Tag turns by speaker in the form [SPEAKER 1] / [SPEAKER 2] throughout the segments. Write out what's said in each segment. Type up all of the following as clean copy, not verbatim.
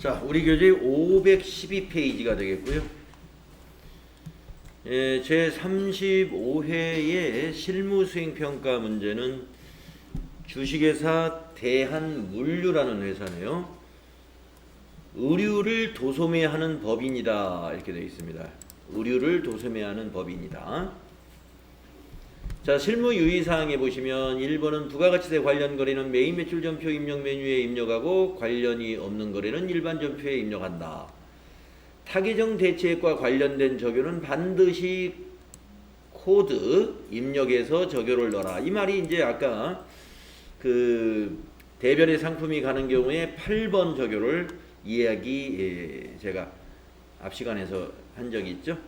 [SPEAKER 1] 자, 우리 교재 512페이지가 되겠고요. 제 35회의 실무수행평가 문제는 주식회사 대한물류라는 회사네요. 의류를 도소매하는 법인이다 이렇게 되어 있습니다. 의류를 도소매하는 법인이다. 자, 실무 유의사항에 보시면 1번은 부가가치세 관련 거래는 메인 매출 전표 입력 메뉴에 입력하고 관련이 없는 거래는 일반 전표에 입력한다. 타계정 대체액과 관련된 적용은 반드시 코드 입력해서 적용을 넣어라. 이 말이 이제 아까 그 대변의 상품이 가는 경우에 8번 적용을 이야기 제가 앞 시간에서 한 적이 있죠.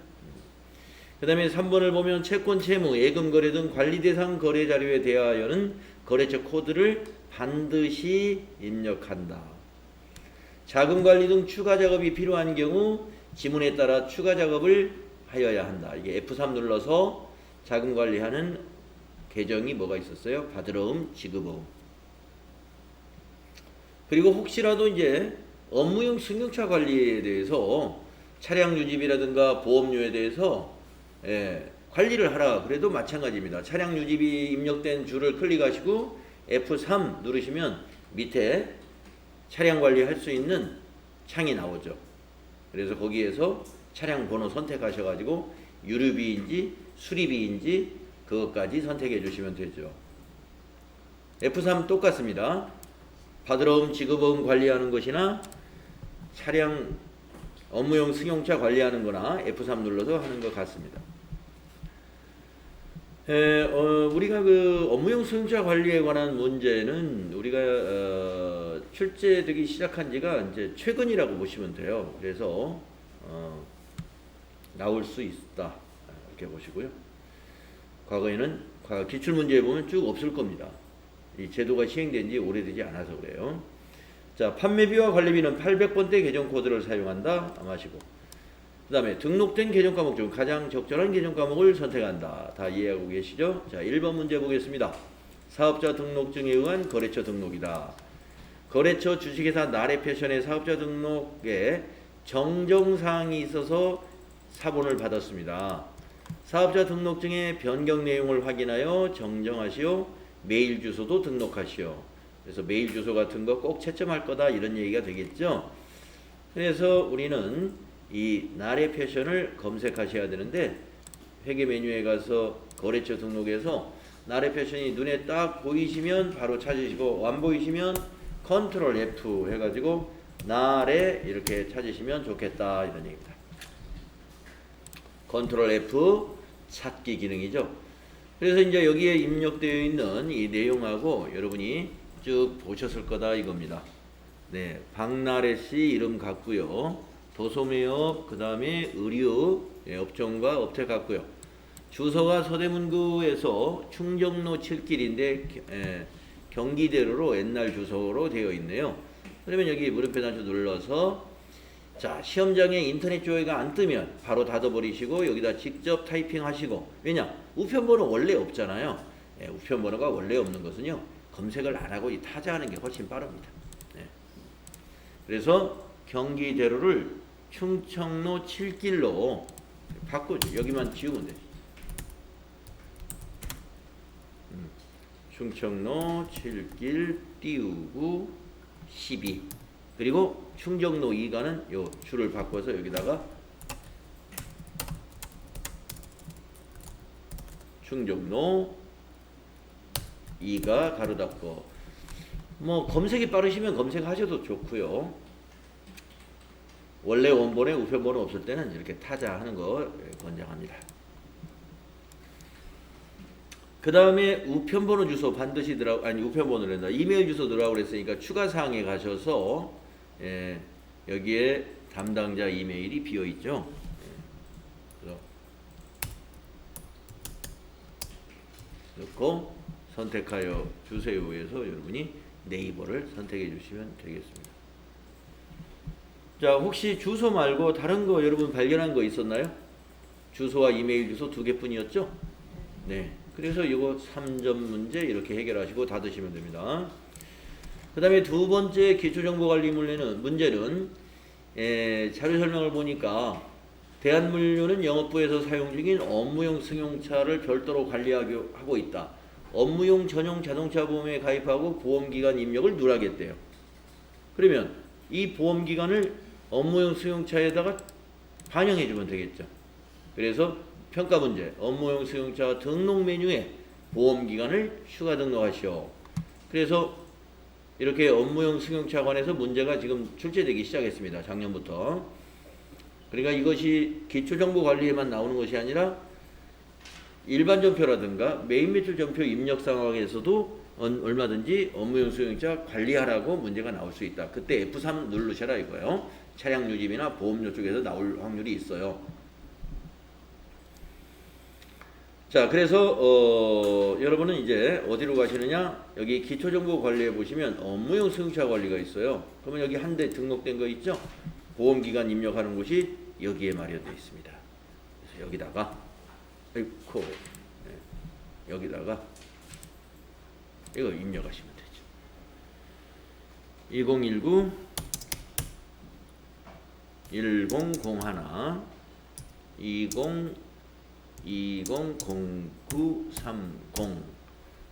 [SPEAKER 1] 그 다음에 3번을 보면 채권, 채무, 예금 거래 등 관리 대상 거래 자료에 대하여는 거래처 코드를 반드시 입력한다. 자금 관리 등 추가 작업이 필요한 경우 지문에 따라 추가 작업을 하여야 한다. 이게 F3 눌러서 자금 관리하는 계정이 뭐가 있었어요? 받으러움, 지급어음. 그리고 혹시라도 이제 업무용 승용차 관리에 대해서 차량 유지비라든가 보험료에 대해서 관리를 하라 그래도 마찬가지입니다. 차량 유지비 입력된 줄을 클릭하시고 F3 누르시면 밑에 차량 관리할 수 있는 창이 나오죠. 그래서 거기에서 차량 번호 선택하셔가지고 유류비인지 수리비인지 그것까지 선택해 주시면 되죠. F3 똑같습니다. 받으러움, 지급어음 관리하는 것이나 차량 업무용 승용차 관리하는 거나 F3 눌러서 하는 것 같습니다. 우리가 그 업무용 승용차 관리에 관한 문제는 우리가 출제되기 시작한 지가 이제 최근이라고 보시면 돼요. 그래서 나올 수 있다 이렇게 보시고요. 과거에는 기출문제에 보면 쭉 없을 겁니다. 이 제도가 시행된 지 오래되지 않아서 그래요. 자, 판매비와 관리비는 800번대 계정 코드를 사용한다. 아마시고. 그 다음에 등록된 계정 과목 중 가장 적절한 계정 과목을 선택한다. 다 이해하고 계시죠? 자, 1번 문제 보겠습니다. 사업자 등록증에 의한 거래처 등록이다. 거래처 주식회사 나래패션의 사업자 등록에 정정사항이 있어서 사본을 받았습니다. 사업자 등록증의 변경 내용을 확인하여 정정하시오. 메일 주소도 등록하시오. 그래서 메일 주소 같은 거 꼭 채점할 거다 이런 얘기가 되겠죠. 그래서 우리는 이 나래패션을 검색하셔야 되는데 회계 메뉴에 가서 거래처 등록해서 나래패션이 눈에 딱 보이시면 바로 찾으시고 안 보이시면 컨트롤 F 해가지고 나래 이렇게 찾으시면 좋겠다 이런 얘기입니다. 컨트롤 F 찾기 기능이죠. 그래서 이제 여기에 입력되어 있는 이 내용하고 여러분이 쭉 보셨을 거다 이겁니다. 네, 박나래 씨 이름 같고요. 도소매업, 그 다음에 의류 업종과 업체 같고요. 주소가 서대문구에서 충정로 7길인데 경기대로로 옛날 주소로 되어 있네요. 그러면 여기 물음표 단추 눌러서 자, 시험장에 인터넷 조회가 안 뜨면 바로 닫아버리시고 여기다 직접 타이핑하시고, 왜냐? 우편번호 원래 없잖아요. 우편번호가 원래 없는 것은요 검색을 안 하고 이 타자하는 게 훨씬 빠릅니다. 그래서 경기대로를 충청로 7길로 바꾸죠. 여기만 지우면 돼요. 충청로 7길 띄우고 12. 그리고 충정로 2가는 요 줄을 바꿔서 여기다가 충정로 2가 가로 닫고, 뭐 검색이 빠르시면 검색하셔도 좋고요. 원래 원본에 우편번호 없을 때는 이렇게 타자하는 거 권장합니다. 그 다음에 우편번호 주소 반드시 우편번호란다. 이메일 주소 넣으라고 그랬으니까 추가 사항에 가셔서 여기에 담당자 이메일이 비어 있죠. 그래서 넣고 선택하여 주세요에서 여러분이 네이버를 선택해 주시면 되겠습니다. 자, 혹시 주소 말고 다른 거 여러분 발견한 거 있었나요? 주소와 이메일 주소 두 개뿐이었죠? 네. 그래서 이거 3점 문제 이렇게 해결하시고 닫으시면 됩니다. 그 다음에 두 번째 기초정보관리 문제는 자료 설명을 보니까 대한물류는 영업부에서 사용 중인 업무용 승용차를 별도로 관리하고 있다. 업무용 전용 자동차 보험에 가입하고 보험기간 입력을 누락했대요. 그러면 이 보험기간을 업무용 승용차에다가 반영해주면 되겠죠. 그래서 평가 문제, 업무용 승용차 등록 메뉴에 보험기간을 추가 등록하시오. 그래서 이렇게 업무용 승용차 관해서 문제가 지금 출제되기 시작했습니다. 작년부터. 그러니까 이것이 기초정보관리에만 나오는 것이 아니라 일반 전표라든가 메인 매출 전표 입력 상황에서도 얼마든지 업무용 승용차 관리하라고 문제가 나올 수 있다. 그때 F3 누르셔라 이거예요. 차량 유지비나 보험료 쪽에서 나올 확률이 있어요. 자, 그래서 여러분은 이제 어디로 가시느냐? 여기 기초정보관리에 보시면 업무용 승용차 관리가 있어요. 그러면 여기 한 대 등록된 거 있죠? 보험기간 입력하는 곳이 여기에 마련되어 있습니다. 그래서 여기다가 여기다가 이거 입력하시면 되죠. 2019 1001 200930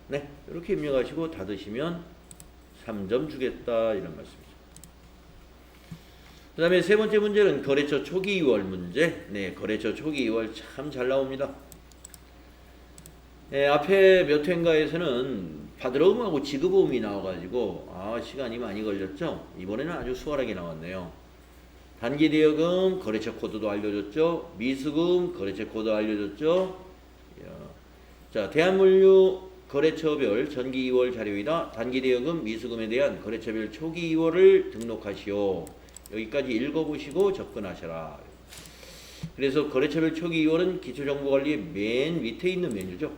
[SPEAKER 1] 네, 이렇게 입력하시고 닫으시면 3점 주겠다 이런 말씀이죠. 그 다음에 세 번째 문제는 거래처 초기 2월 문제. 네, 거래처 초기 2월 참 잘 나옵니다. 네, 앞에 몇 회인가에서는 받으러움하고 지급음이 나와가지고 시간이 많이 걸렸죠. 이번에는 아주 수월하게 나왔네요. 단기대여금 거래처 코드도 알려줬죠. 미수금 거래처 코드 알려줬죠. 자, 대한물류 거래처별 전기 2월 자료이다. 단기대여금 미수금에 대한 거래처별 초기 2월을 등록하시오. 여기까지 읽어보시고 접근하셔라. 그래서 거래처별 초기 2월은 기초정보관리의 맨 밑에 있는 메뉴죠.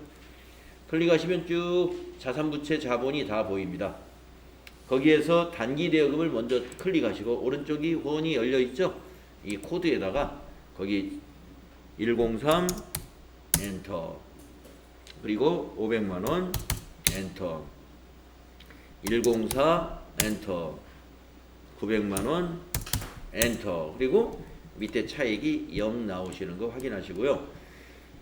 [SPEAKER 1] 클릭하시면 쭉 자산부채 자본이 다 보입니다. 거기에서 단기대여금을 먼저 클릭하시고 오른쪽이 후원이 열려있죠. 이 코드에다가 거기 103 엔터, 그리고 500만원 엔터, 104 엔터, 900만원 엔터, 그리고 밑에 차액이 0 나오시는 거 확인하시고요.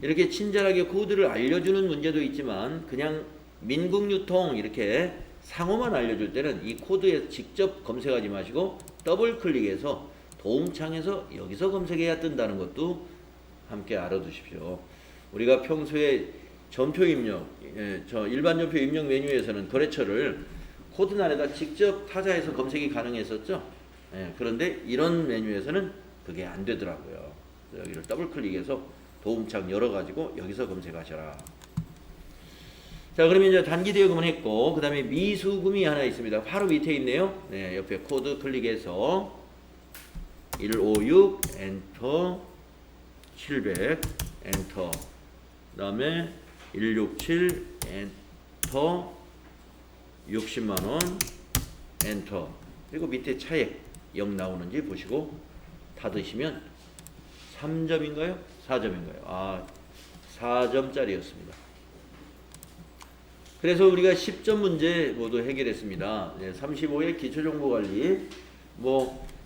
[SPEAKER 1] 이렇게 친절하게 코드를 알려주는 문제도 있지만 그냥 민국유통 이렇게 상호만 알려줄 때는 이 코드에 직접 검색하지 마시고 더블 클릭해서 도움창에서 여기서 검색해야 뜬다는 것도 함께 알아두십시오. 우리가 평소에 전표 입력, 일반 전표 입력 메뉴에서는 거래처를 코드란에다 직접 타자해서 검색이 가능했었죠. 그런데 이런 메뉴에서는 그게 안 되더라고요. 여기를 더블 클릭해서 도움창 열어가지고 여기서 검색하셔라. 자, 그러면 이제 단기대여금은 했고, 그 다음에 미수금이 하나 있습니다. 바로 밑에 있네요. 네, 옆에 코드 클릭해서 156 엔터, 700 엔터, 그 다음에 167 엔터, 60만원 엔터, 그리고 밑에 차액 0 나오는지 보시고 닫으시면 3점인가요? 4점인가요? 4점짜리였습니다. 그래서 우리가 10점 문제 모두 해결했습니다. 35회 기초정보관리,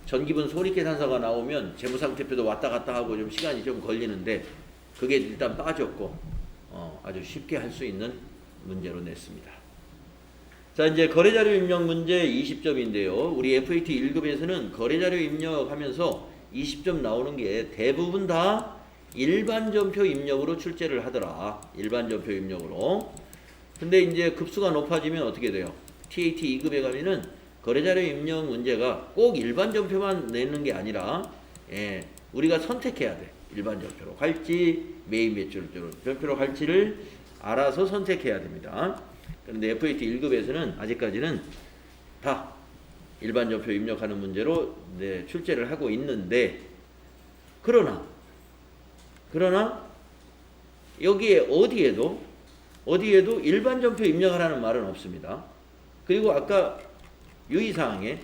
[SPEAKER 1] 전기분 손익계산서가 나오면 재무상태표도 왔다 갔다 하고 좀 시간이 좀 걸리는데 그게 일단 빠졌고 아주 쉽게 할 수 있는 문제로 냈습니다. 자, 이제 거래자료 입력 문제 20점인데요. 우리 FAT 1급에서는 거래자료 입력하면서 20점 나오는 게 대부분 다 일반 전표 입력으로 출제를 하더라. 일반 전표 입력으로. 근데 이제 급수가 높아지면 어떻게 돼요? TAT 2급에 가면은 거래자료 입력 문제가 꼭 일반 전표만 내는 게 아니라 우리가 선택해야 돼. 일반 전표로 갈지 메인 매출 전표로 갈지를 알아서 선택해야 됩니다. 그런데 FAT 1급에서는 아직까지는 다 일반 전표 입력하는 문제로 출제를 하고 있는데, 그러나 여기에 어디에도 일반 전표 입력하라는 말은 없습니다. 그리고 아까 유의사항에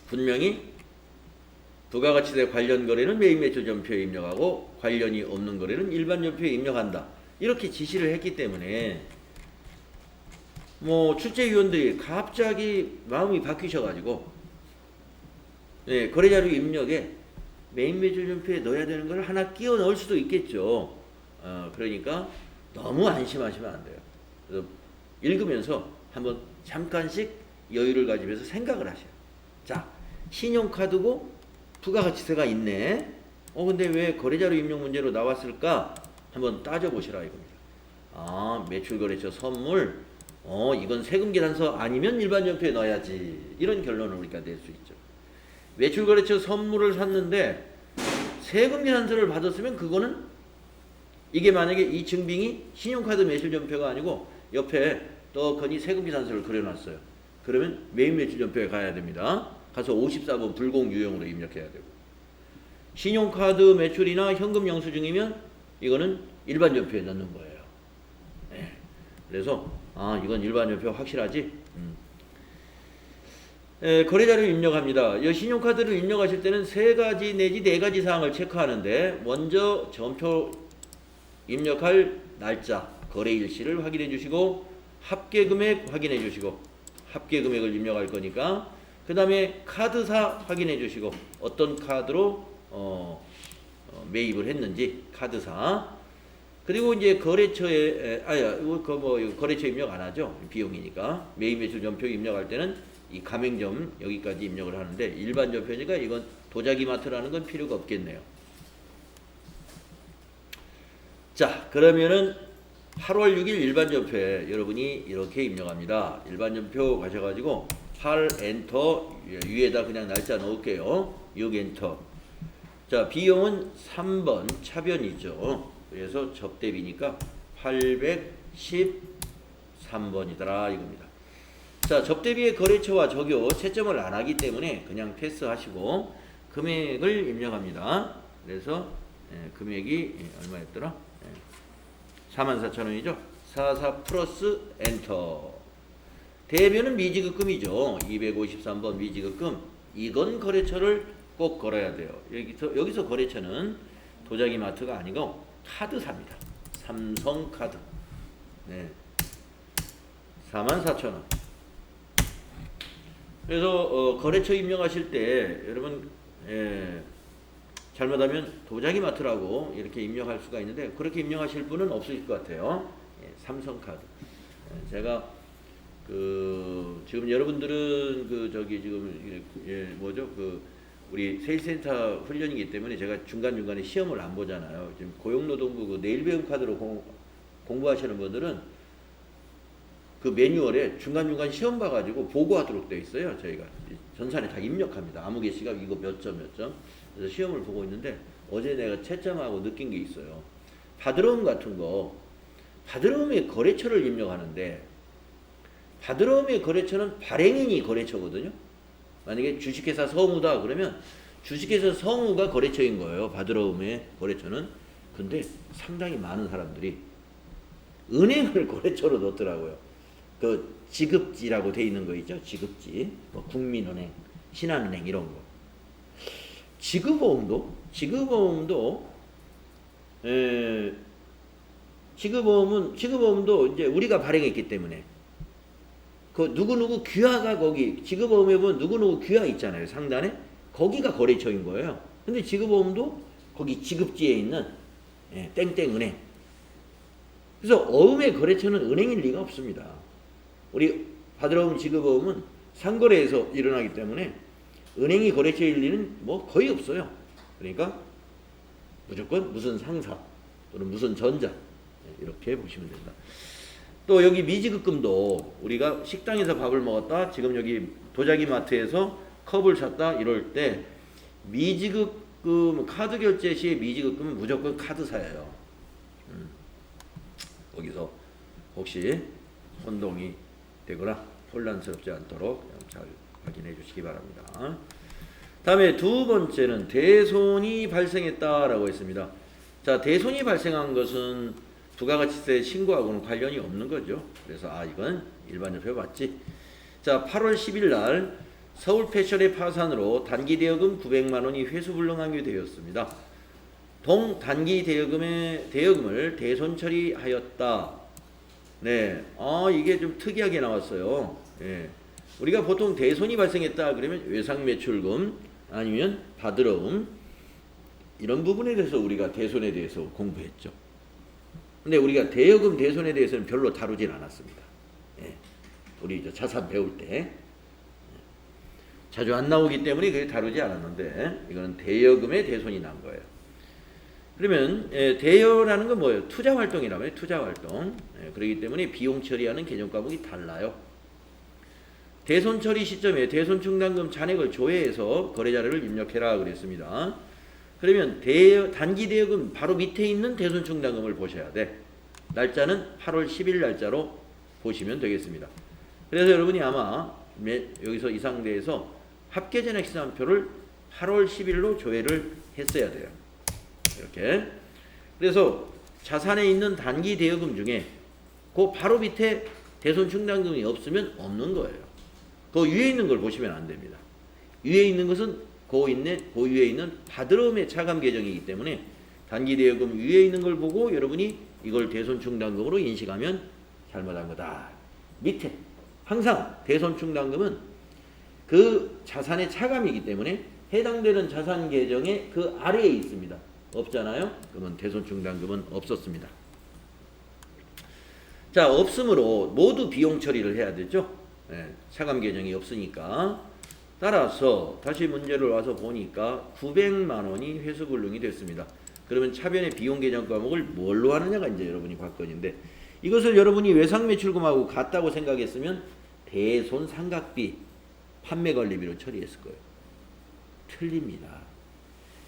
[SPEAKER 1] 분명히 부가가치세 관련 거래는 메인 매출 전표에 입력하고 관련이 없는 거래는 일반 전표에 입력한다. 이렇게 지시를 했기 때문에 출제위원들이 갑자기 마음이 바뀌셔가지고 네, 거래자료 입력에 메인 매출전표에 넣어야 되는 걸 하나 끼워 넣을 수도 있겠죠. 그러니까 너무 안심하시면 안 돼요. 그래서 읽으면서 한번 잠깐씩 여유를 가지면서 생각을 하셔요. 자, 신용카드고 부가가치세가 있네. 근데 왜 거래자료 입력 문제로 나왔을까? 한번 따져보시라 이겁니다. 매출거래처 선물, 이건 세금계산서 아니면 일반전표에 넣어야지. 이런 결론을 우리가 낼 수 있죠. 매출거래처 선물을 샀는데 세금계산서를 받았으면 그거는 이게 만약에 이 증빙이 신용카드 매출전표가 아니고 옆에 떡하니 세금계산서를 그려놨어요. 그러면 메인 매출전표에 가야 됩니다. 가서 54번 불공 유형으로 입력해야 되고, 신용카드 매출이나 현금 영수증이면 이거는 일반전표에 넣는 거예요. 네. 그래서 이건 일반전표 확실하지? 거래자료 입력합니다. 이 신용카드를 입력하실 때는 3가지 내지 4가지 사항을 체크하는데, 먼저 점표 입력할 날짜, 거래일시를 확인해 주시고, 합계금액 확인해 주시고, 합계금액을 입력할 거니까, 그 다음에 카드사 확인해 주시고, 어떤 카드로 매입을 했는지 카드사. 그리고 이제 거래처에 거래처 입력 안 하죠. 비용이니까. 매입 매출 전표 입력할 때는 이 가맹점 여기까지 입력을 하는데, 일반 전표니까 이건 도자기마트라는 건 필요가 없겠네요. 자, 그러면은 8월 6일 일반 전표에 여러분이 이렇게 입력합니다. 일반 전표 가셔가지고 8 엔터, 위에다 그냥 날짜 넣을게요. 6 엔터. 자, 비용은 3번 차변이죠. 그래서 접대비니까 813번이더라 이겁니다. 자, 접대비의 거래처와 적용 채점을 안 하기 때문에 그냥 패스하시고 금액을 입력합니다. 그래서 금액이 얼마였더라? 44,000원이죠. 44 플러스 엔터. 대변은 미지급금이죠. 253번 미지급금. 이건 거래처를 꼭 걸어야 돼요. 여기서 거래처는 도자기마트가 아니고 카드사입니다. 삼성카드. 네. 44,000원. 그래서 거래처 입력하실 때 여러분 잘못하면 도자기마트라고 이렇게 입력할 수가 있는데, 그렇게 입력하실 분은 없으실 것 같아요. 삼성카드. 제가 지금 여러분들은 우리 세일센터 훈련이기 때문에 제가 중간중간에 시험을 안 보잖아요. 지금 고용노동부 내일배움 카드로 공부하시는 분들은 그 매뉴얼에 중간중간 시험 봐가지고 보고하도록 되어 있어요. 저희가 전산에 다 입력합니다. 아무개 씨가 이거 몇 점 몇 점. 그래서 시험을 보고 있는데, 어제 내가 채점하고 느낀 게 있어요. 바드러움 같은 거, 바드러움의 거래처를 입력하는데, 바드러움의 거래처는 발행인이 거래처거든요. 만약에 주식회사 성우다 그러면 주식회사 성우가 거래처인 거예요. 바드러움의 거래처는. 근데 상당히 많은 사람들이 은행을 거래처로 넣더라고요. 그 지급지라고 돼 있는 거 있죠. 지급지. 뭐 국민은행, 신한은행 이런 거. 지급보험도 이제 우리가 발행했기 때문에 그 누구누구 귀하가 거기 지급보험에 보면 누구누구 귀하 있잖아요. 상단에 거기가 거래처인 거예요. 근데 지급보험도 거기 지급지에 있는 땡땡은행. 그래서 어음의 거래처는 은행일 리가 없습니다. 우리 바드러움 지급보험은 상거래에서 일어나기 때문에 은행이 거래처일 리는 뭐 거의 없어요. 그러니까 무조건 무슨 상사 또는 무슨 전자 이렇게 보시면 된다. 또 여기 미지급금도 우리가 식당에서 밥을 먹었다, 지금 여기 도자기마트에서 컵을 샀다 이럴 때 미지급금 카드 결제 시에 미지급금은 무조건 카드사예요. 거기서 혹시 혼동이 되거나 혼란스럽지 않도록 잘 확인해 주시기 바랍니다. 다음에 두 번째는 대손이 발생했다라고 했습니다. 자, 대손이 발생한 것은 부가가치세 신고하고는 관련이 없는 거죠. 그래서 이건 일반전표 맞지. 자, 8월 10일 날 서울 패션의 파산으로 단기 대여금 900만 원이 회수 불능하게 되었습니다. 동 단기 대여금을 대손 처리하였다. 네, 이게 좀 특이하게 나왔어요. 예. 우리가 보통 대손이 발생했다 그러면 외상매출금, 아니면 받으러움, 이런 부분에 대해서 우리가 대손에 대해서 공부했죠. 근데 우리가 대여금 대손에 대해서는 별로 다루진 않았습니다. 예. 우리 이제 자산 배울 때 자주 안 나오기 때문에 그게 다루지 않았는데, 이거는 대여금의 대손이 난 거예요. 그러면 대여라는 건 뭐예요? 투자 활동이라면 투자 활동. 그렇기 때문에 비용 처리하는 개정 과목이 달라요. 대손 처리 시점에 대손 충당금 잔액을 조회해서 거래자료를 입력해라 그랬습니다. 그러면 단기 대여금 바로 밑에 있는 대손 충당금을 보셔야 돼. 날짜는 8월 10일 날짜로 보시면 되겠습니다. 그래서 여러분이 아마 여기서 이 상대에서 합계전액시장표를 8월 10일로 조회를 했어야 돼요. 이렇게. 그래서 자산에 있는 단기 대여금 중에 그 바로 밑에 대손 충당금이 없으면 없는 거예요. 그 위에 있는 걸 보시면 안 됩니다. 위에 있는 것은 그 위에 있는 받으러움의 차감 계정이기 때문에 단기 대여금 위에 있는 걸 보고 여러분이 이걸 대손 충당금으로 인식하면 잘못한 거다. 밑에 항상 대손 충당금은 그 자산의 차감이기 때문에 해당되는 자산 계정의 그 아래에 있습니다. 없잖아요? 그러면 대손 충당금은 없었습니다. 자, 없으므로 모두 비용 처리를 해야 되죠. 차감 계정이 없으니까. 따라서 다시 문제를 와서 보니까 900만 원이 회수불능이 됐습니다. 그러면 차변의 비용 계정 과목을 뭘로 하느냐가 이제 여러분이 관건인데, 이것을 여러분이 외상매출금하고 같다고 생각했으면 대손 상각비, 판매관리비로 처리했을 거예요. 틀립니다.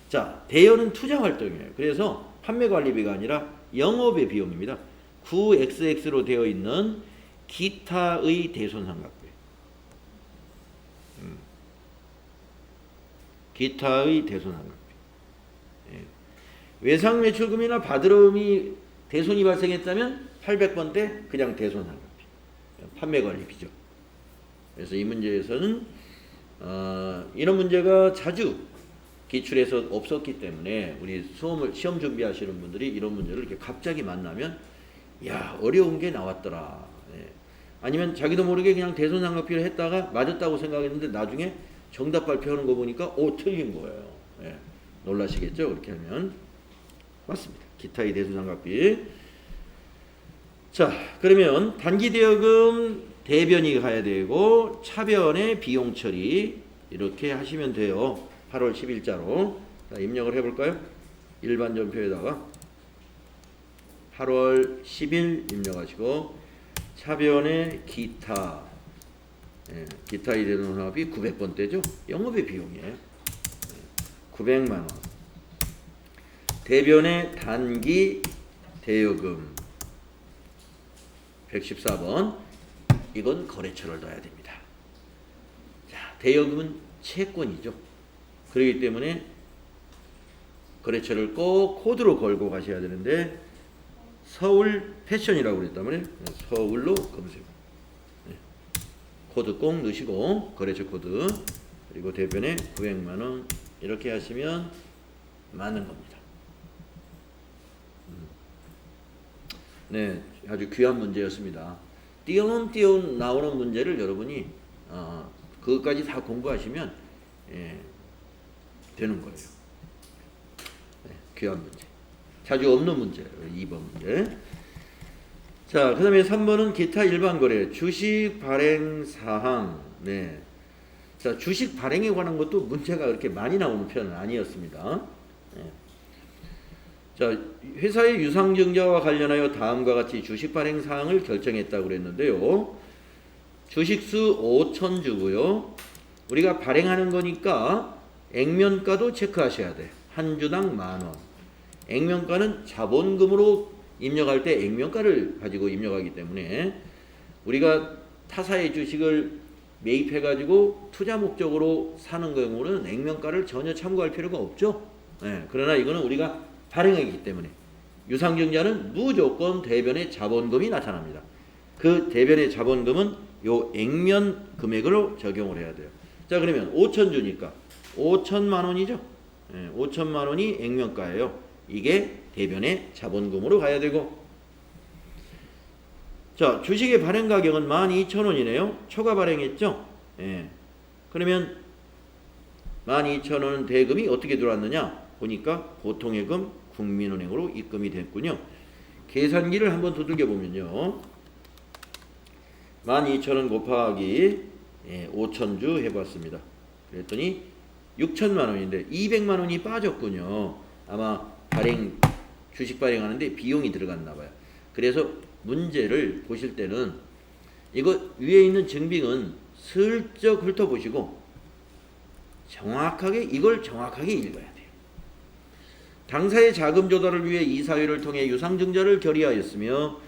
[SPEAKER 1] 자, 대여는 투자 활동이에요. 그래서 판매관리비가 아니라 영업의 비용입니다. 9xx로 되어 있는 기타의 대손 상각비. 기타의 대손 상각비. 예. 외상매출금이나 받으러움이 대손이 발생했다면 800번 때 그냥 대손 상각비. 판매관리비죠. 그래서 이 문제에서는 이런 문제가 자주 기출에서 없었기 때문에 우리 시험 준비하시는 분들이 이런 문제를 이렇게 갑자기 만나면 야, 어려운 게 나왔더라. 예. 아니면 자기도 모르게 그냥 대손 상각비를 했다가 맞았다고 생각했는데 나중에 정답 발표하는 거 보니까 틀린 거예요. 예. 놀라시겠죠? 그렇게 하면. 맞습니다. 기타의 대손 상각비. 자, 그러면 단기 대여금 대변이 가야 되고 차변의 비용 처리 이렇게 하시면 돼요. 8월 10일자로. 자, 입력을 해볼까요? 일반 전표에다가 8월 10일 입력하시고 차변의 기타, 기타의 대손 상각비 900번대죠. 영업의 비용이에요. 900만 원. 대변의 단기 대여금 114번. 이건 거래처를 넣어야 됩니다. 자, 대여금은 채권이죠. 그렇기 때문에 거래처를 꼭 코드로 걸고 가셔야 되는데 서울 패션이라고 그랬단 말이에요. 서울로 검색. 코드 꼭 넣으시고 거래처 코드 그리고 대변에 900만 원 이렇게 하시면 맞는 겁니다. 네, 아주 귀한 문제였습니다. 띄엄띄엄 나오는 문제를 여러분이 그것까지 다 공부하시면 되는 거예요. 네, 귀한 문제. 자주 없는 문제예요. 2번 문제. 자, 그 다음에 3번은 기타 일반 거래, 주식 발행 사항. 네. 자, 주식 발행에 관한 것도 문제가 그렇게 많이 나오는 편은 아니었습니다. 네. 자, 회사의 유상증자와 관련하여 다음과 같이 주식 발행 사항을 결정했다고 그랬는데요. 주식수 5,000주고요. 우리가 발행하는 거니까 액면가도 체크하셔야 돼. 한 주당 10,000원. 액면가는 자본금으로 입력할 때 액면가를 가지고 입력하기 때문에 우리가 타사의 주식을 매입해가지고 투자 목적으로 사는 경우는 액면가를 전혀 참고할 필요가 없죠. 네, 그러나 이거는 우리가 발행하기 때문에 유상증자는 무조건 대변의 자본금이 나타납니다. 그 대변의 자본금은 요 액면 금액으로 적용을 해야 돼요. 자, 그러면 5,000주니까 5천만 원이죠. 네, 5천만 원이 액면가예요. 이게 대변의 자본금으로 가야 되고, 자, 주식의 발행 가격은 12,000원이네요. 초과 발행했죠. 예. 그러면 12,000원은 대금이 어떻게 들어왔느냐 보니까 보통예금 국민은행으로 입금이 됐군요. 계산기를 한번 두들겨 보면요. 12,000원 곱하기 5,000주 해봤습니다. 그랬더니 6천만 원인데 200만 원이 빠졌군요. 아마 주식 발행하는데 비용이 들어갔나 봐요. 그래서 문제를 보실 때는 이거 위에 있는 증빙은 슬쩍 훑어보시고 이걸 정확하게 읽어야 돼요. 당사의 자금 조달을 위해 이사회를 통해 유상증자를 결의하였으며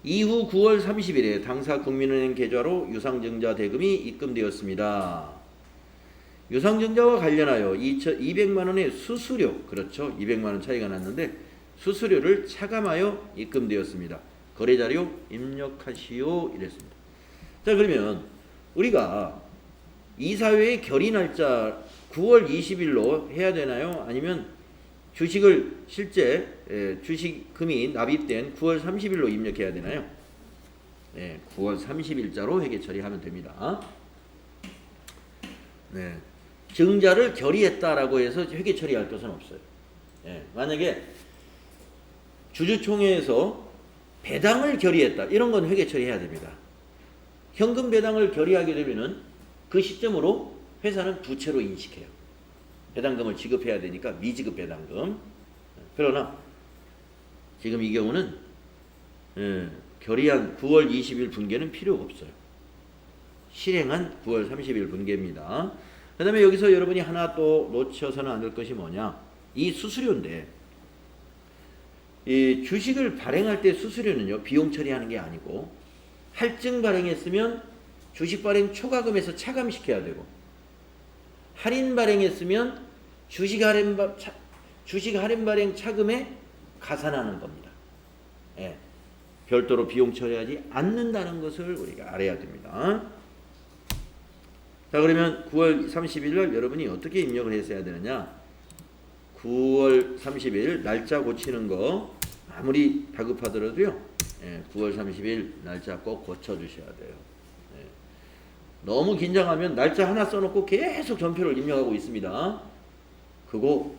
[SPEAKER 1] 이후 9월 30일에 당사 국민은행 계좌로 유상증자 대금이 입금되었습니다. 유상증자와 관련하여 200만원의 수수료, 그렇죠. 200만원 차이가 났는데 수수료를 차감하여 입금되었습니다. 거래자료 입력하시오 이랬습니다. 자, 그러면 우리가 이사회의 결의 날짜 9월 20일로 해야 되나요? 아니면 주식을 실제 주식금이 납입된 9월 30일로 입력해야 되나요? 9월 30일자로 회계 처리하면 됩니다. 증자를 결의했다라고 해서 회계 처리할 것은 없어요. 만약에 주주총회에서 배당을 결의했다, 이런 건 회계 처리해야 됩니다. 현금 배당을 결의하게 되면은 그 시점으로 회사는 부채로 인식해요. 배당금을 지급해야 되니까 미지급 배당금. 그러나 지금 이 경우는 결의한 9월 20일 분계는 필요가 없어요. 실행한 9월 30일 분계입니다. 그 다음에 여기서 여러분이 하나 또 놓쳐서는 안 될 것이 뭐냐, 이 수수료인데 이 주식을 발행할 때 수수료는요 비용 처리하는 게 아니고 할증 발행했으면 주식 발행 초과금에서 차감시켜야 되고, 할인 발행했으면 주식 할인 발행 차금에 가산하는 겁니다. 별도로 비용 처리하지 않는다는 것을 우리가 알아야 됩니다. 자, 그러면 9월 30일 날 여러분이 어떻게 입력을 했어야 되느냐, 9월 30일 날짜 고치는 거 아무리 다급하더라도요 9월 30일 날짜 꼭 고쳐주셔야 돼요. 너무 긴장하면 날짜 하나 써놓고 계속 전표를 입력하고 있습니다. 그거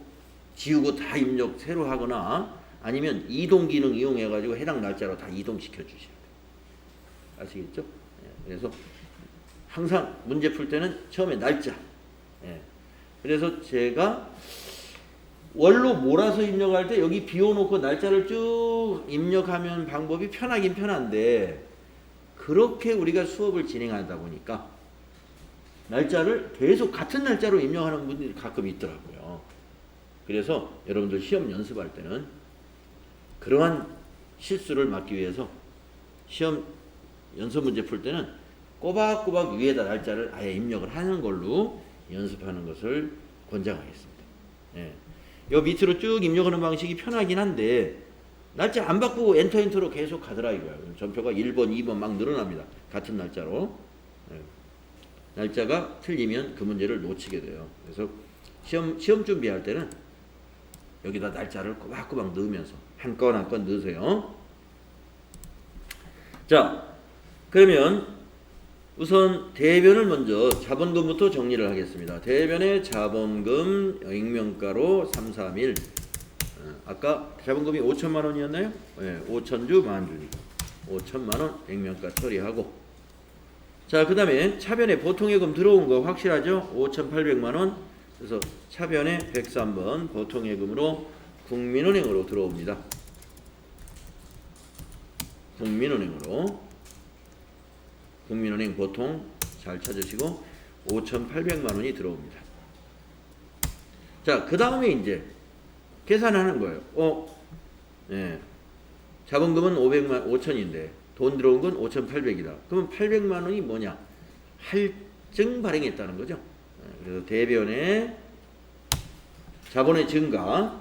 [SPEAKER 1] 지우고 다 입력 새로 하거나 아니면 이동 기능 이용해가지고 해당 날짜로 다 이동시켜 주셔야 돼요. 아시겠죠? 그래서 항상 문제 풀 때는 처음에 날짜. 그래서 제가 월로 몰아서 입력할 때 여기 비워놓고 날짜를 쭉 입력하면 방법이 편하긴 편한데, 그렇게 우리가 수업을 진행하다 보니까 날짜를 계속 같은 날짜로 입력하는 분들이 가끔 있더라고요. 그래서 여러분들 시험 연습할 때는 그러한 실수를 막기 위해서 시험 연습 문제 풀 때는 꼬박꼬박 위에다 날짜를 아예 입력을 하는 걸로 연습하는 것을 권장하겠습니다. 요 밑으로 쭉 입력하는 방식이 편하긴 한데 날짜 안 바꾸고 엔터로 계속 가더라 이거야. 전표가 1번, 2번 막 늘어납니다. 같은 날짜로. 날짜가 틀리면 그 문제를 놓치게 돼요. 그래서 시험 준비할 때는 여기다 날짜를 꼬박꼬박 넣으면서 한 건 한 건 넣으세요. 자, 그러면 우선 대변을 먼저 자본금부터 정리를 하겠습니다. 대변의 자본금 액면가로 331. 아까 자본금이 5천만 원이었나요? 5천주 만주니까 5천만 원 액면가 처리하고, 자, 그 다음에 차변에 보통예금 들어온 거 확실하죠? 5,800만 원. 그래서 차변에 103번 보통예금으로 국민은행으로 들어옵니다. 국민은행 보통 잘 찾으시고 5,800만 원이 들어옵니다. 자, 그 다음에 이제 계산하는 거예요. 자본금은 5천인데 돈 들어온 건 5,800이다. 그러면 800만 원이 뭐냐? 할증 발행했다는 거죠. 그래서 대변에 자본의 증가,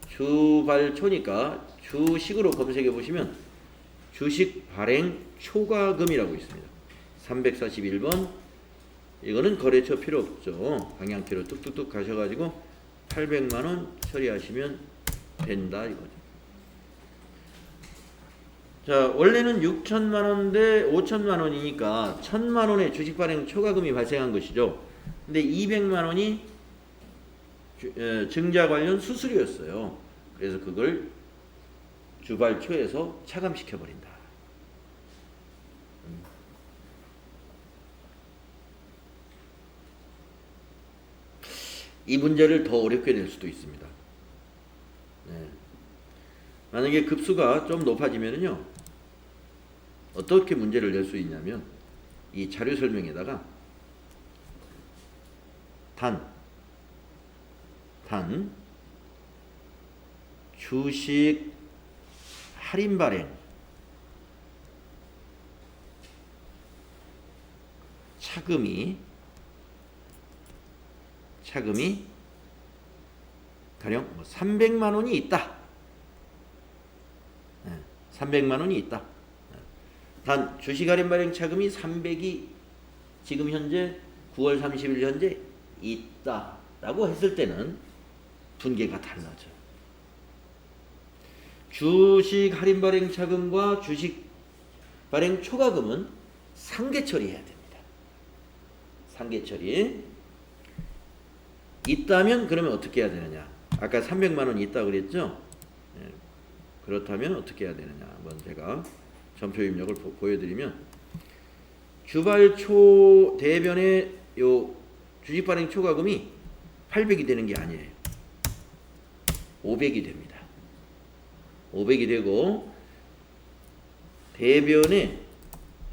[SPEAKER 1] 주발초니까 주식으로 검색해 보시면 주식 발행 초과금이라고 있습니다. 341번. 이거는 거래처 필요 없죠. 방향키로 뚝뚝뚝 가셔가지고 800만 원 처리하시면 된다 이거죠. 자, 원래는 6천만 원인데 5천만 원이니까 1,000만 원의 주식 발행 초과금이 발생한 것이죠. 근데 200만 원이 증자 관련 수수료였어요. 그래서 그걸 주발초에서 차감시켜 버린다. 이 문제를 더 어렵게 낼 수도 있습니다. 네. 만약에 급수가 좀 높아지면요, 어떻게 문제를 낼 수 있냐면, 이 자료 설명에다가 단 주식 할인 발행 차금이 가령 300만 원이 있다. 300만 원이 있다. 단 주식 할인 발행 차금이 300이 지금 현재 9월 30일 현재 있다라고 했을 때는 분계가 달라져요. 주식 할인 발행 차금과 주식 발행 초과금은 상계 처리해야 됩니다. 상계 처리. 있다면 그러면 어떻게 해야 되느냐? 아까 300만 원이 있다 그랬죠? 예. 그렇다면 어떻게 해야 되느냐? 한번 제가 점표 입력을 보여드리면, 주발초 대변의 요 주식 발행 초과금이 800이 되는 게 아니에요. 500이 됩니다. 500이 되고, 대변의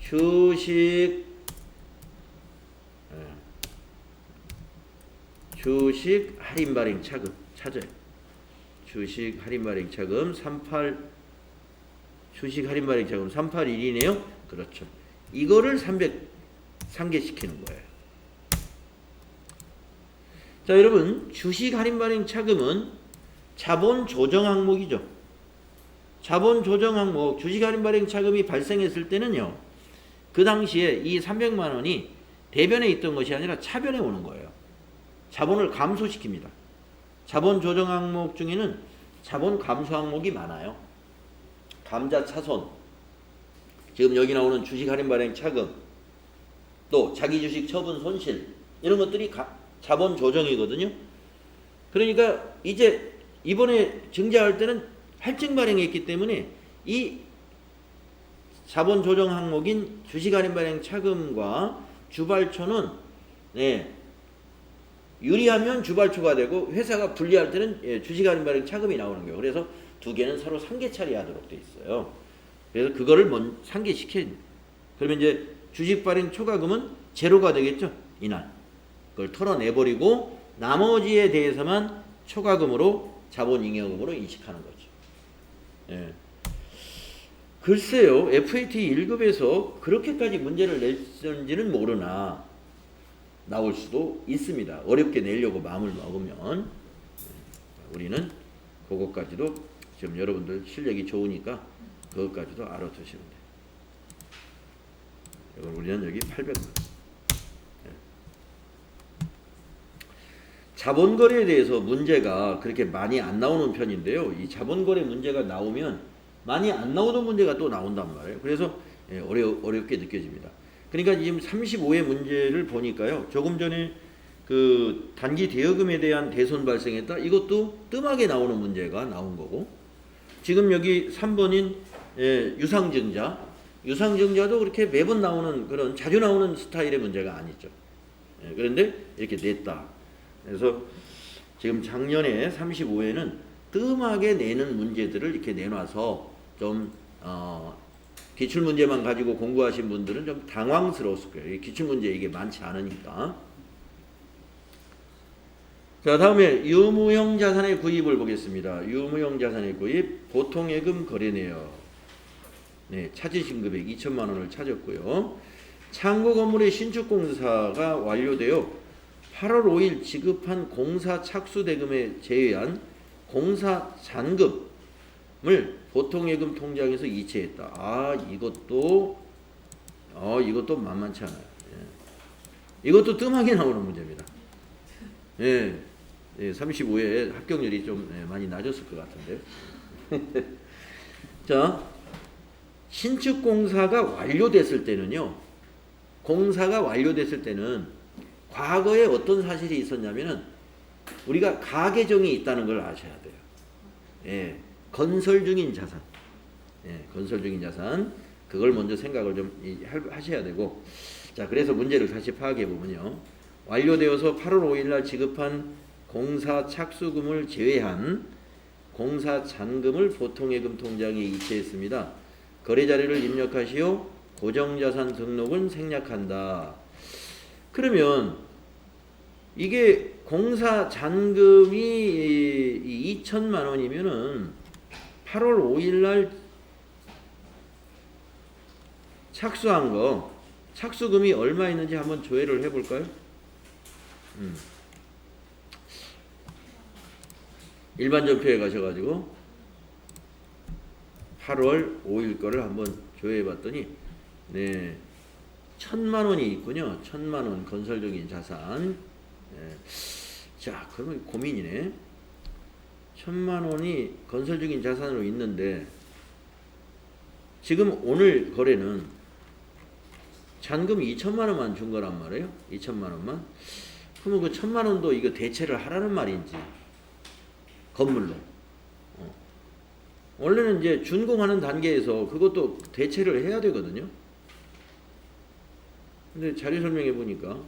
[SPEAKER 1] 주식 할인 발행 차금 찾아요. 주식 할인 발행 차금 38 주식 할인 발행 차금 381이네요. 그렇죠. 이거를 300 상계시키는 거예요. 자, 여러분, 주식 할인 발행 차금은 자본 조정 항목이죠. 자본 조정 항목, 주식 할인 발행 차금이 발생했을 때는요, 그 당시에 이 300만 원이 대변에 있던 것이 아니라 차변에 오는 거예요. 자본을 감소시킵니다. 자본 조정 항목 중에는 자본 감소 항목이 많아요. 감자차손, 지금 여기 나오는 주식 할인 발행 차금, 또 자기 주식 처분 손실, 이런 것들이 자본 조정이거든요. 그러니까 이제 이번에 증자할 때는 할증 발행했기 때문에 이 자본 조정 항목인 주식 할인 발행 차금과 주발초는 유리하면 주발초가 되고, 회사가 불리할 때는 주식 할인 발행 차금이 나오는 거예요. 그래서 두 개는 서로 상계 처리하도록 돼 있어요. 그래서 그거를 상계시켜야 됩니다. 그러면 이제 주식 발행 초과금은 제로가 되겠죠. 이날 그걸 털어내버리고 나머지에 대해서만 초과금으로 자본잉여금으로 인식하는 거죠. 예. 글쎄요, FAT 1급에서 그렇게까지 문제를 냈는지는 모르나 나올 수도 있습니다. 어렵게 내려고 마음을 먹으면. 우리는 그것까지도 지금 여러분들 실력이 좋으니까 그것까지도 알아두시면 돼요. 우리는 여기 800만. 자본거래에 대해서 문제가 그렇게 많이 안 나오는 편인데요. 이 자본거래 문제가 나오면 많이 안 나오던 문제가 또 나온단 말이에요. 그래서 어렵게 느껴집니다. 그러니까 지금 35의 문제를 보니까요, 조금 전에 그 단기 대여금에 대한 대손 발생했다, 이것도 뜸하게 나오는 문제가 나온 거고, 지금 여기 3번인 유상증자도 그렇게 매번 나오는 그런 자주 나오는 스타일의 문제가 아니죠. 그런데 이렇게 냈다. 그래서 지금 작년에 35회는 뜸하게 내는 문제들을 이렇게 내놔서 좀 기출문제만 가지고 공부하신 분들은 좀 당황스러웠을 거예요. 기출문제 이게 많지 않으니까. 자, 다음에 유무형 자산의 구입을 보겠습니다. 유무형 자산의 구입, 보통예금 거래내역. 네, 찾으신 금액 2천만 원을 찾았고요. 창고 건물의 신축 공사가 완료되어 8월 5일 지급한 공사 착수 대금에 제외한 공사 잔금을 보통예금 통장에서 이체했다. 이것도 만만치 않아요. 이것도 뜸하게 나오는 문제입니다. 35회 합격률이 좀 많이 낮았을 것 같은데요. 자, 신축 공사가 완료됐을 때는요, 과거에 어떤 사실이 있었냐면은 우리가 가계정이 있다는 걸 아셔야 돼요. 예, 건설 중인 자산. 예, 건설 중인 자산. 그걸 먼저 생각을 좀 하셔야 되고. 자, 그래서 문제를 다시 파악해 보면요. 완료되어서 8월 5일 날 지급한 공사 착수금을 제외한 공사 잔금을 보통예금 통장에 이체했습니다. 거래 자료를 입력하시오. 고정자산 등록은 생략한다. 그러면 이게 공사 잔금이 2천만 원이면은 8월 5일 날 착수한 거 착수금이 얼마 있는지 한번 조회를 해볼까요? 일반 전표에 가셔가지고 8월 5일 거를 한번 조회해 봤더니 네, 1,000만 원이 있군요. 1,000만 원 건설적인 자산. 네. 자, 그러면 고민이네. 1,000만 원이 건설적인 자산으로 있는데 지금 오늘 거래는 잔금 2천만 원만 준 거란 말이에요. 2천만 원만. 그러면 그 1,000만 원도 이거 대체를 하라는 말인지 건물로. 원래는 이제 준공하는 단계에서 그것도 대체를 해야 되거든요. 근데 자료 설명해 보니까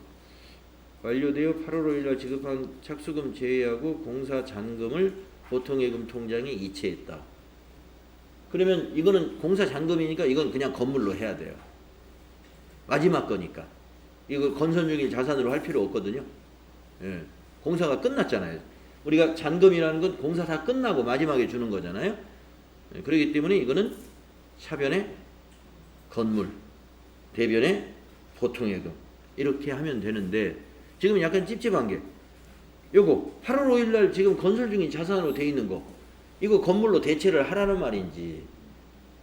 [SPEAKER 1] 완료되어 8월 5일 날 지급한 착수금 제외하고 공사 잔금을 보통예금 통장에 이체했다. 그러면 이거는 공사 잔금이니까 이건 그냥 건물로 해야 돼요. 마지막 거니까. 이거 건설 중인 자산으로 할 필요 없거든요. 예. 공사가 끝났잖아요. 우리가 잔금이라는 건 공사 다 끝나고 마지막에 주는 거잖아요. 예. 그렇기 때문에 이거는 차변에 건물, 대변에 보통예금 이렇게 하면 되는데 지금 약간 찝찝한 게 요거 8월 5일 날 지금 건설 중인 자산으로 돼 있는 거 이거 건물로 대체를 하라는 말인지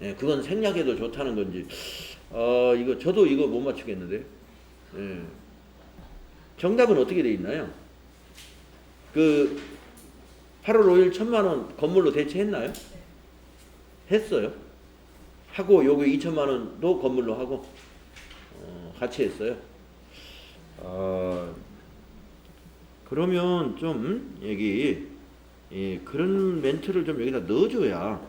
[SPEAKER 1] 예, 그건 생략해도 좋다는 건지 이거 저도 이거 못 맞추겠는데 예. 정답은 어떻게 돼 있나요? 그 8월 5일 1,000만 원 건물로 대체했나요? 했어요. 하고 요거 2천만 원도 건물로 하고 같이 했어요. 그러면 좀 여기 그런 멘트를 좀 여기다 넣어줘야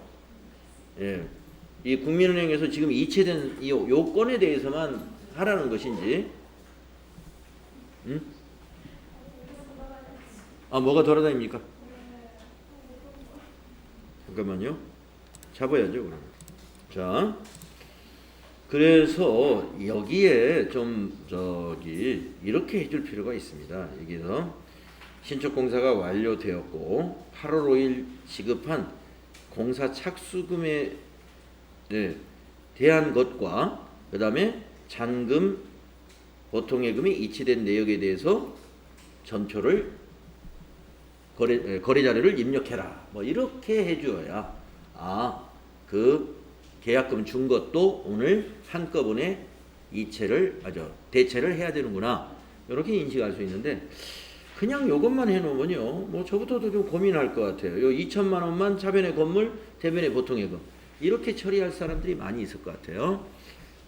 [SPEAKER 1] 이 국민은행에서 지금 이체된 이 요건에 대해서만 하라는 것인지 뭐가 돌아다닙니까? 잠깐만요. 잡아야죠 그러면. 자, 그래서 여기에 좀 이렇게 해줄 필요가 있습니다. 여기서 신축공사가 완료되었고 8월 5일 지급한 공사 착수금에 대한 것과 그 다음에 잔금 보통예금이 이체된 내역에 대해서 전표를 거래 자료를 입력해라. 뭐 이렇게 해줘야 그 계약금 준 것도 오늘 한꺼번에 대체를 해야 되는구나. 이렇게 인식할 수 있는데 그냥 요것만 해놓으면요. 뭐 저부터도 좀 고민할 것 같아요. 요 2천만 원만 차변의 건물, 대변의 보통예금 이렇게 처리할 사람들이 많이 있을 것 같아요.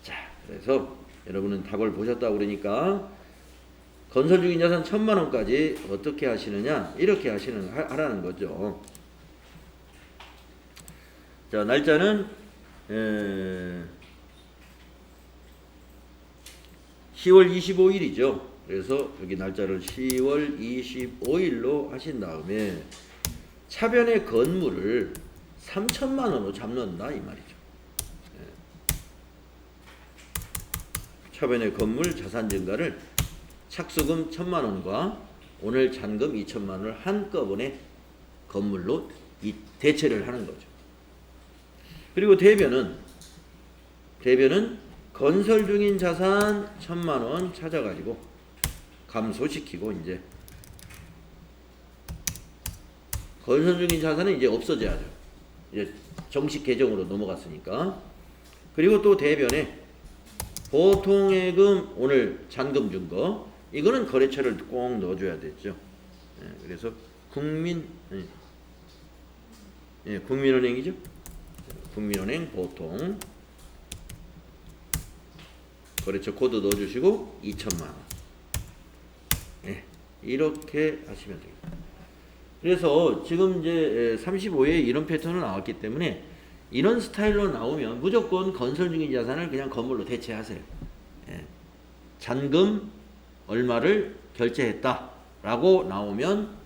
[SPEAKER 1] 자, 그래서 여러분은 답을 보셨다고 그러니까 건설 중인 자산 1,000만 원까지 어떻게 하시느냐 이렇게 하라는 거죠. 자, 날짜는 10월 25일이죠. 그래서 여기 날짜를 10월 25일로 하신 다음에 차변의 건물을 3천만 원으로 잡는다 이 말이죠. 차변의 건물 자산 증가를 착수금 1,000만 원과 오늘 잔금 2천만 원을 한꺼번에 건물로 대체를 하는 거죠. 그리고 대변은 건설 중인 자산 1,000만 원 찾아가지고 감소시키고 이제 건설 중인 자산은 이제 없어져야죠. 이제 정식 계정으로 넘어갔으니까. 그리고 또 대변에 보통예금 오늘 잔금 준 거 이거는 거래처를 꼭 넣어줘야 되죠. 그래서 국민은행이죠. 국민은행 보통 거래처 코드 넣어주시고 2천만 원. 이렇게 하시면 됩니다. 그래서 지금 이제 35에 이런 패턴으로 나왔기 때문에 이런 스타일로 나오면 무조건 건설 중인 자산을 그냥 건물로 대체하세요. 예. 잔금 얼마를 결제했다라고 나오면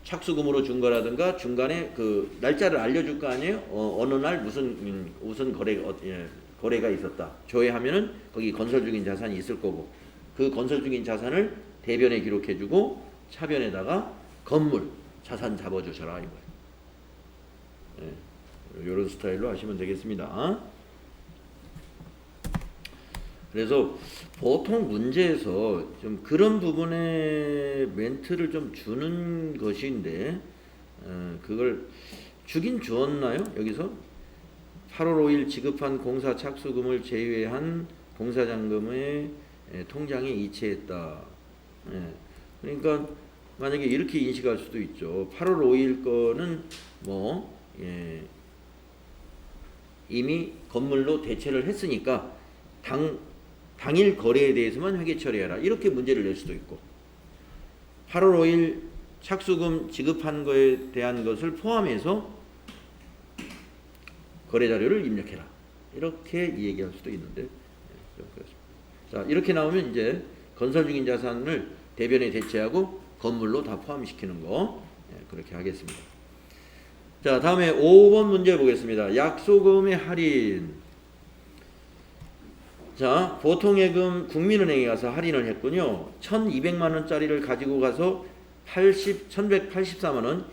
[SPEAKER 1] 착수금으로 준 거라든가 중간에 그 날짜를 알려줄 거 아니에요? 어느 날 무슨 거래가 있었다. 조회하면은 거기 건설 중인 자산이 있을 거고 그 건설 중인 자산을 대변에 기록해주고 차변에다가 건물 자산 잡아주셔라 이거예요. 예. 이런 스타일로 하시면 되겠습니다. 그래서 보통 문제에서 좀 그런 부분에 멘트를 좀 주는 것인데 그걸 주긴 주었나요? 여기서 8월 5일 지급한 공사 착수금을 제외한 공사잔금의 통장에 이체했다. 예. 그러니까 만약에 이렇게 인식할 수도 있죠. 8월 5일 거는 뭐 이미 건물로 대체를 했으니까 당일 거래에 대해서만 회계 처리해라. 이렇게 문제를 낼 수도 있고 8월 5일 착수금 지급한 거에 대한 것을 포함해서 거래 자료를 입력해라. 이렇게 얘기할 수도 있는데 자 이렇게 나오면 이제 건설 중인 자산을 대변에 대체하고 건물로 다 포함시키는 거 그렇게 하겠습니다. 자 다음에 5번 문제 보겠습니다. 약소금의 할인. 자 보통예금 국민은행에 가서 할인을 했군요. 1200만원짜리를 가지고 가서 1184만원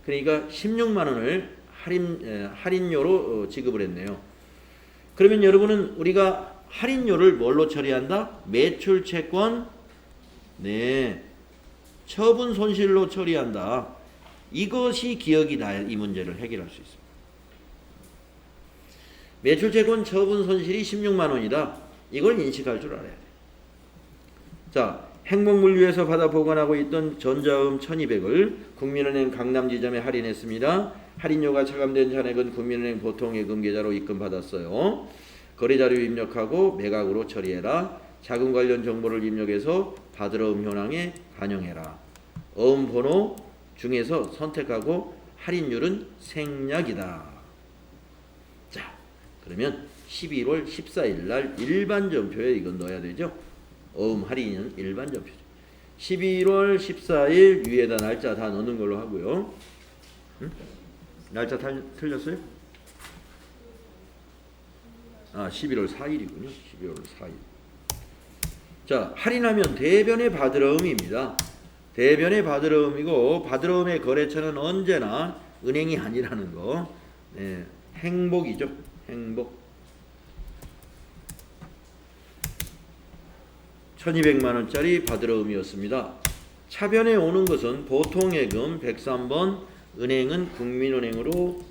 [SPEAKER 1] 그러니까 16만원을 할인료로 지급을 했네요. 그러면 여러분은 우리가 할인료를 뭘로 처리한다? 매출채권 처분 손실로 처리한다. 이것이 기억이 나야 이 문제를 해결할 수 있습니다. 매출채권 처분 손실이 16만원이다. 이걸 인식할 줄 알아야 돼. 자, 행복물류에서 받아 보관하고 있던 전자음 1200을 국민은행 강남지점에 할인했습니다. 할인료가 차감된 잔액은 국민은행 보통예금 계좌로 입금받았어요. 거래자료 입력하고 매각으로 처리해라. 자금 관련 정보를 입력해서 받으러음 현황에 반영해라. 어음 번호 중에서 선택하고 할인율은 생략이다. 자, 그러면 11월 14일 날 일반 전표에 이건 넣어야 되죠. 어음 할인은 일반 전표죠. 11월 14일 위에다 날짜 다 넣는 걸로 하고요. 응? 날짜 틀렸어요? 11월 4일이군요. 12월 4일. 자, 할인하면 대변의 받으러음입니다. 대변의 받으러음이고 받으러음의 거래처는 언제나 은행이 아니라는 거. 행복이죠. 행복. 1200만원짜리 받으러음이었습니다. 차변에 오는 것은 보통예금 103번 은행은 국민은행으로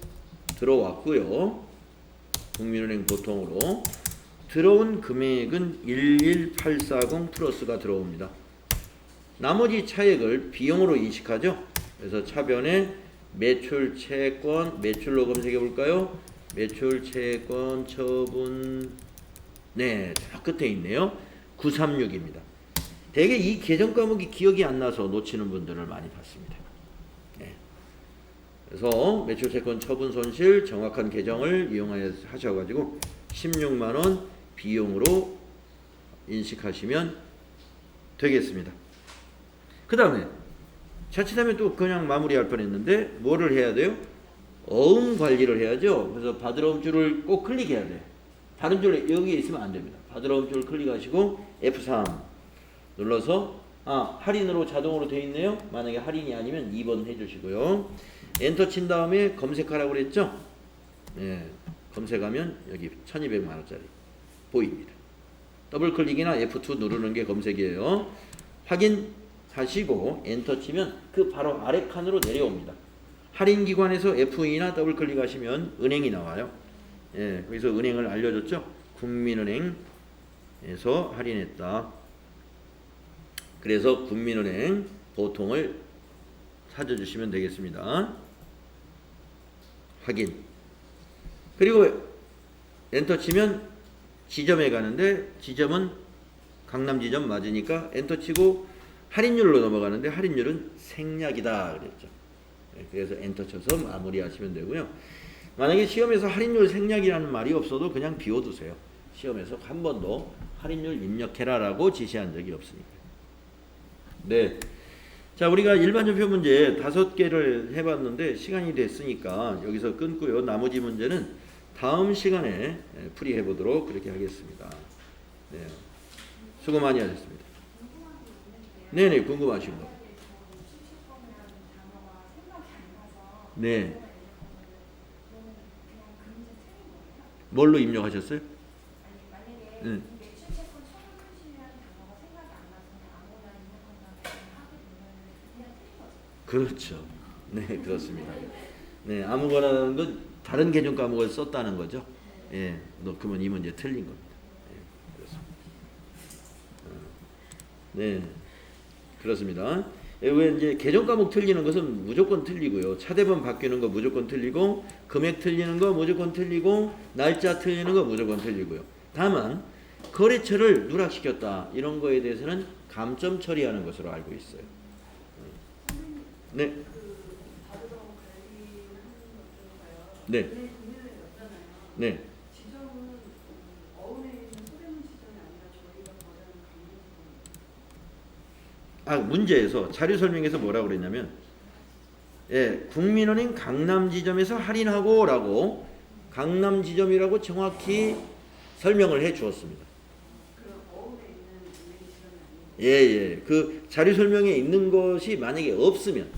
[SPEAKER 1] 들어왔고요. 국민은행 보통으로 들어온 금액은 11840 플러스가 들어옵니다. 나머지 차액을 비용으로 인식하죠. 그래서 차변에 매출채권 매출로 검색해 볼까요? 매출채권 처분 저 끝에 있네요. 936입니다. 대개 이 계정 과목이 기억이 안 나서 놓치는 분들을 많이 봤습니다. 그래서 매출채권 처분 손실 정확한 계정을 이용하여 하셔가지고 16만원 비용으로 인식하시면 되겠습니다. 그 다음에 자칫하면 또 그냥 마무리할 뻔했는데 뭐를 해야 돼요? 어음 관리를 해야죠. 그래서 받으러움 줄을 꼭 클릭해야 돼요. 다른 줄 여기에 있으면 안 됩니다. 받으러움 줄 클릭하시고 F3 눌러서 할인으로 자동으로 되어 있네요. 만약에 할인이 아니면 2번 해주시고요. 엔터 친 다음에 검색하라고 그랬죠. 검색하면 여기 1200만원짜리 보입니다. 더블 클릭이나 F2 누르는 게 검색이에요. 확인하시고 엔터 치면 그 바로 아래 칸으로 내려옵니다. 할인기관에서 F2나 더블 클릭하시면 은행이 나와요. 그래서 은행을 알려줬죠. 국민은행에서 할인했다. 그래서 국민은행 보통을 찾아주시면 되겠습니다. 확인. 그리고 엔터 치면 지점에 가는데 지점은 강남지점 맞으니까 엔터 치고 할인율로 넘어가는데 할인율은 생략이다 그랬죠. 그래서 엔터 쳐서 마무리하시면 되고요. 만약에 시험에서 할인율 생략이라는 말이 없어도 그냥 비워두세요. 시험에서 한 번도 할인율 입력해라라고 지시한 적이 없으니까. 네. 자, 우리가 일반전표 문제 5개를 해봤는데 시간이 됐으니까 여기서 끊고요. 나머지 문제는 다음 시간에 풀이해 보도록 그렇게 하겠습니다. 네. 수고 많이 하셨습니다. 네네, 궁금하신 거. 네. 뭘로 입력하셨어요? 네. 그렇죠. 네, 그렇습니다. 네, 아무거나는 건 다른 계정 과목을 썼다는 거죠. 예, 그러면 이 문제 틀린 겁니다. 예, 그렇습니다. 네, 그렇습니다. 예, 왜 이제 계정 과목 틀리는 것은 무조건 틀리고요. 차대본 바뀌는 거 무조건 틀리고, 금액 틀리는 거 무조건 틀리고, 날짜 틀리는 거 무조건 틀리고요. 다만 거래처를 누락시켰다 이런 거에 대해서는 감점 처리하는 것으로 알고 있어요. 네. 네. 네. 문제에서 자료 설명에서 뭐라고 그랬냐면, 예, 국민은행 강남 지점에서 할인하고라고 강남 지점이라고 정확히 설명을 해 주었습니다. 예. 그 자료 설명에 있는 것이 만약에 없으면,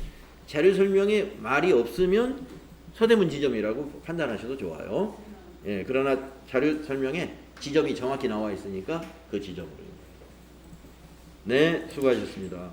[SPEAKER 1] 자료 설명에 말이 없으면 서대문 지점이라고 판단하셔도 좋아요. 예, 그러나 자료 설명에 지점이 정확히 나와 있으니까 그 지점으로. 네, 수고하셨습니다.